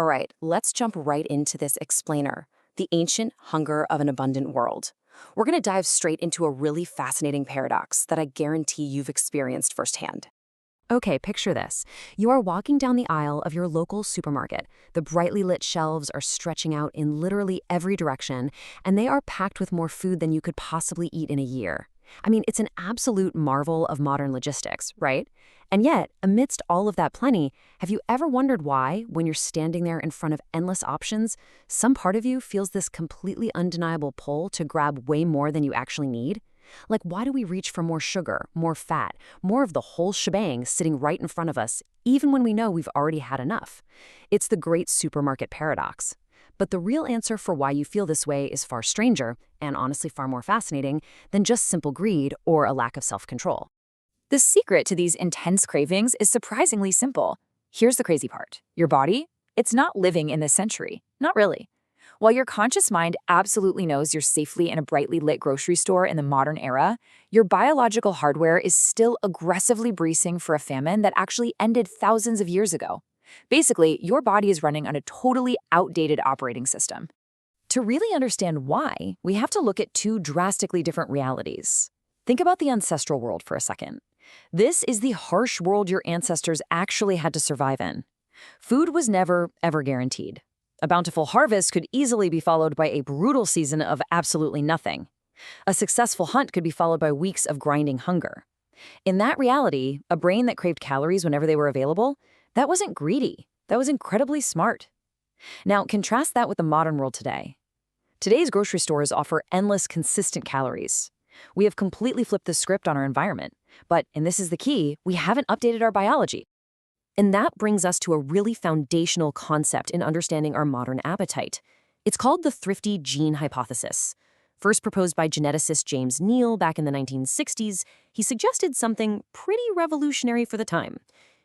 All right, let's jump right into this explainer, the ancient hunger of an abundant world. We're going to dive straight into a really fascinating paradox that I guarantee you've experienced firsthand. Okay, picture this. You are walking down the aisle of your local supermarket. The brightly lit shelves are stretching out in literally every direction, and they are packed with more food than you could possibly eat in a year. I mean, it's an absolute marvel of modern logistics, right? And yet, amidst all of that plenty, have you ever wondered why, when you're standing there in front of endless options, some part of you feels this completely undeniable pull to grab way more than you actually need? Like, why do we reach for more sugar, more fat, more of the whole shebang sitting right in front of us, even when we know we've already had enough? It's the great supermarket paradox. But the real answer for why you feel this way is far stranger, and honestly far more fascinating, than just simple greed or a lack of self-control. The secret to these intense cravings is surprisingly simple. Here's the crazy part. Your body? It's not living in this century. Not really. While your conscious mind absolutely knows you're safely in a brightly lit grocery store in the modern era, your biological hardware is still aggressively bracing for a famine that actually ended thousands of years ago. Basically, your body is running on a totally outdated operating system. To really understand why, we have to look at two drastically different realities. Think about the ancestral world for a second. This is the harsh world your ancestors actually had to survive in. Food was never, ever guaranteed. A bountiful harvest could easily be followed by a brutal season of absolutely nothing. A successful hunt could be followed by weeks of grinding hunger. In that reality, a brain that craved calories whenever they were available, that wasn't greedy. That was incredibly smart. Now, contrast that with the modern world today. Today's grocery stores offer endless, consistent calories. We have completely flipped the script on our environment. But, and this is the key, we haven't updated our biology. And that brings us to a really foundational concept in understanding our modern appetite. It's called the thrifty gene hypothesis. First proposed by geneticist James Neal back in the 1960s, he suggested something pretty revolutionary for the time.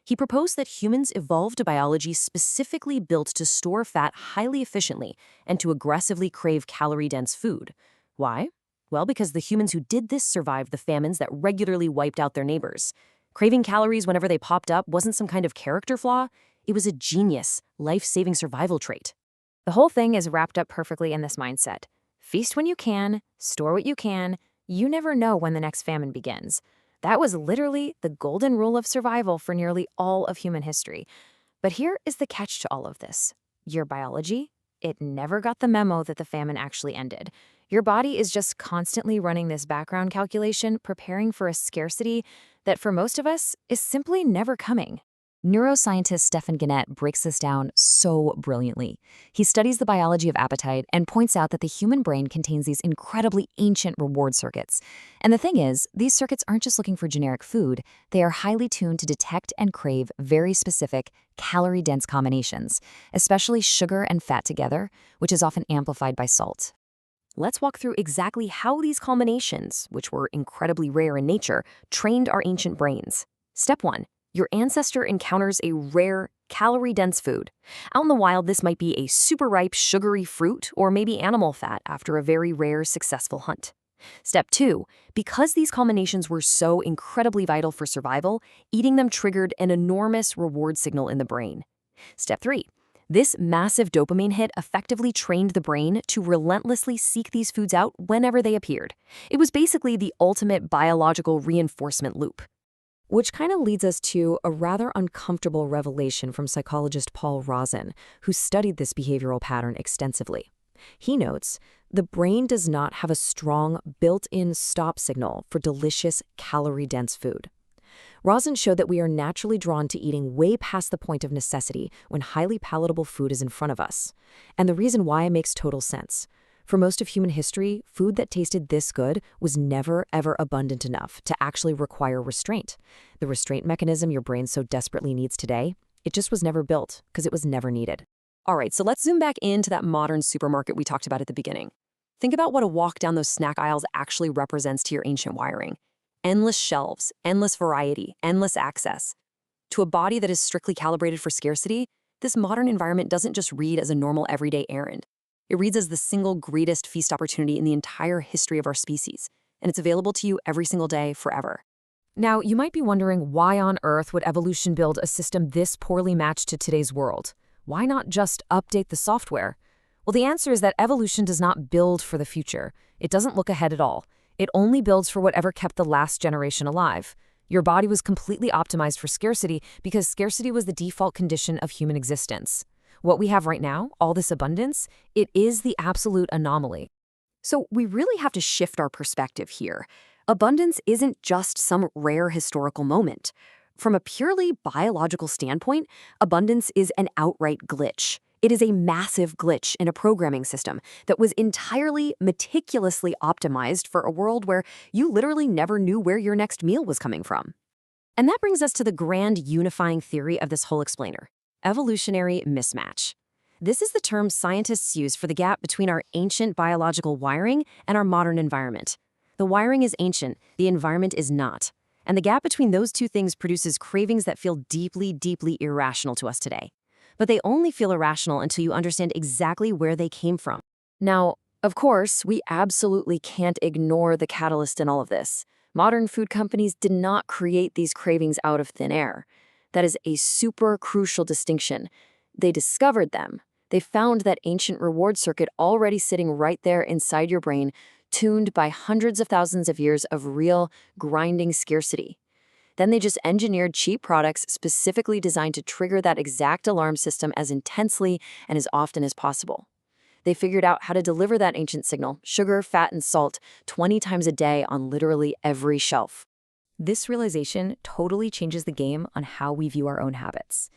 He proposed that humans evolved a biology specifically built to store fat highly efficiently and to aggressively crave calorie-dense food. Why? Well, because the humans who did this survived the famines that regularly wiped out their neighbors. Craving calories whenever they popped up wasn't some kind of character flaw. It was a genius, life-saving survival trait. The whole thing is wrapped up perfectly in this mindset. Feast when you can, store what you can. You never know when the next famine begins. That was literally the golden rule of survival for nearly all of human history. But here is the catch to all of this. Your biology, it never got the memo that the famine actually ended. Your body is just constantly running this background calculation, preparing for a scarcity that for most of us is simply never coming. Neuroscientist Stephan Gannett breaks this down so brilliantly. He studies the biology of appetite and points out that the human brain contains these incredibly ancient reward circuits. And the thing is, these circuits aren't just looking for generic food, they are highly tuned to detect and crave very specific, calorie-dense combinations, especially sugar and fat together, which is often amplified by salt. Let's walk through exactly how these combinations, which were incredibly rare in nature, trained our ancient brains. Step 1. Your ancestor encounters a rare, calorie-dense food. Out in the wild, this might be a super ripe, sugary fruit or maybe animal fat after a very rare, successful hunt. Step 2. Because these combinations were so incredibly vital for survival, eating them triggered an enormous reward signal in the brain. Step 3. This massive dopamine hit effectively trained the brain to relentlessly seek these foods out whenever they appeared. It was basically the ultimate biological reinforcement loop. Which kind of leads us to a rather uncomfortable revelation from psychologist Paul Rozin, who studied this behavioral pattern extensively. He notes, the brain does not have a strong built-in stop signal for delicious, calorie-dense food. Rozin showed that we are naturally drawn to eating way past the point of necessity when highly palatable food is in front of us. And the reason why makes total sense. For most of human history, food that tasted this good was never, ever abundant enough to actually require restraint. The restraint mechanism your brain so desperately needs today, it just was never built because it was never needed. All right, so let's zoom back into that modern supermarket we talked about at the beginning. Think about what a walk down those snack aisles actually represents to your ancient wiring. Endless shelves, endless variety, endless access. To a body that is strictly calibrated for scarcity, this modern environment doesn't just read as a normal everyday errand. It reads as the single greatest feast opportunity in the entire history of our species, and it's available to you every single day, forever. Now, you might be wondering why on earth would evolution build a system this poorly matched to today's world? Why not just update the software? Well, the answer is that evolution does not build for the future. It doesn't look ahead at all. It only builds for whatever kept the last generation alive. Your body was completely optimized for scarcity because scarcity was the default condition of human existence. What we have right now, all this abundance, it is the absolute anomaly. So we really have to shift our perspective here. Abundance isn't just some rare historical moment. From a purely biological standpoint, abundance is an outright glitch. It is a massive glitch in a programming system that was entirely meticulously optimized for a world where you literally never knew where your next meal was coming from. And that brings us to the grand unifying theory of this whole explainer: evolutionary mismatch. This is the term scientists use for the gap between our ancient biological wiring and our modern environment. The wiring is ancient, the environment is not. And the gap between those two things produces cravings that feel deeply, deeply irrational to us today. But they only feel irrational until you understand exactly where they came from. Now, of course, we absolutely can't ignore the catalyst in all of this. Modern food companies did not create these cravings out of thin air. That is a super crucial distinction. They discovered them. They found that ancient reward circuit already sitting right there inside your brain, tuned by hundreds of thousands of years of real, grinding scarcity. Then they just engineered cheap products specifically designed to trigger that exact alarm system as intensely and as often as possible. They figured out how to deliver that ancient signal, sugar, fat, and salt, 20 times a day on literally every shelf. This realization totally changes the game on how we view our own habits.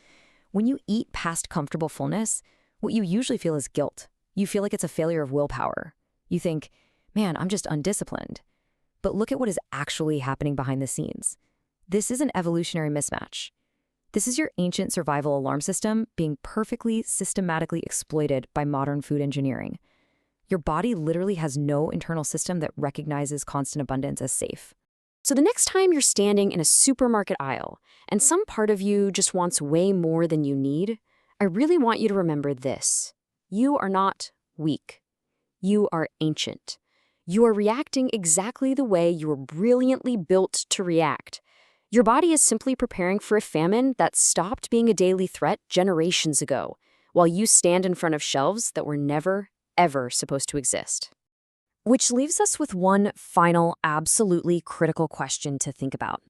When you eat past comfortable fullness, what you usually feel is guilt. You feel like it's a failure of willpower. You think, man, I'm just undisciplined. But look at what is actually happening behind the scenes. This is an evolutionary mismatch. This is your ancient survival alarm system being perfectly systematically exploited by modern food engineering. Your body literally has no internal system that recognizes constant abundance as safe. So the next time you're standing in a supermarket aisle and some part of you just wants way more than you need, I really want you to remember this. You are not weak. You are ancient. You are reacting exactly the way you were brilliantly built to react. Your body is simply preparing for a famine that stopped being a daily threat generations ago, while you stand in front of shelves that were never, ever supposed to exist. Which leaves us with one final, absolutely critical question to think about.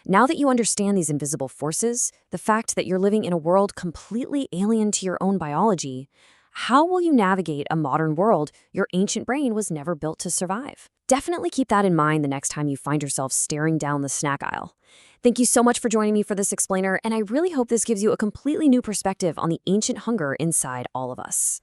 Now that you understand these invisible forces, the fact that you're living in a world completely alien to your own biology, how will you navigate a modern world your ancient brain was never built to survive? Definitely keep that in mind the next time you find yourself staring down the snack aisle. Thank you so much for joining me for this explainer, and I really hope this gives you a completely new perspective on the ancient hunger inside all of us.